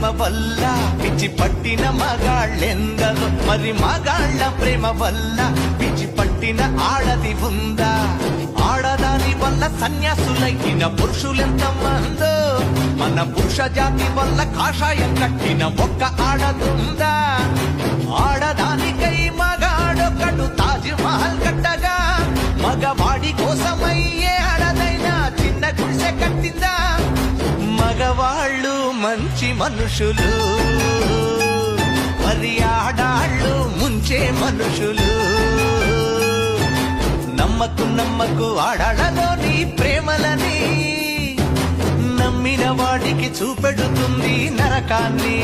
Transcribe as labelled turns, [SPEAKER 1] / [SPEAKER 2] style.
[SPEAKER 1] ప్రేమ వల్ల పిచ్చి పట్టిన మగాళ్ళెందరో, మరి మగాళ్ళ ప్రేమ వల్ల పిచ్చి పట్టిన ఆడది ఉందా? ఆడదాని వల్ల సన్యాసులైన పురుషులెంత మందో, మన పురుష జాతి వల్ల కాషాయం కట్టిన ఒక్క ఆడదుందా? ఆడదానికై మగాడొకడు తాజ్ మహల్ కట్టగా, మగవాడి కోసమయ్యే ఆడదైనా చిన్న గుడిసె కట్టిందా? మగవాళ్ళు మంచి మనుషులు, మరి ఆడాళ్ళు ముంచే మనుషులు. నమ్మకు ఆడాళ్ళలోని ప్రేమలని, నమ్మిన వాడికి చూపెడుతుంది నరకాన్ని.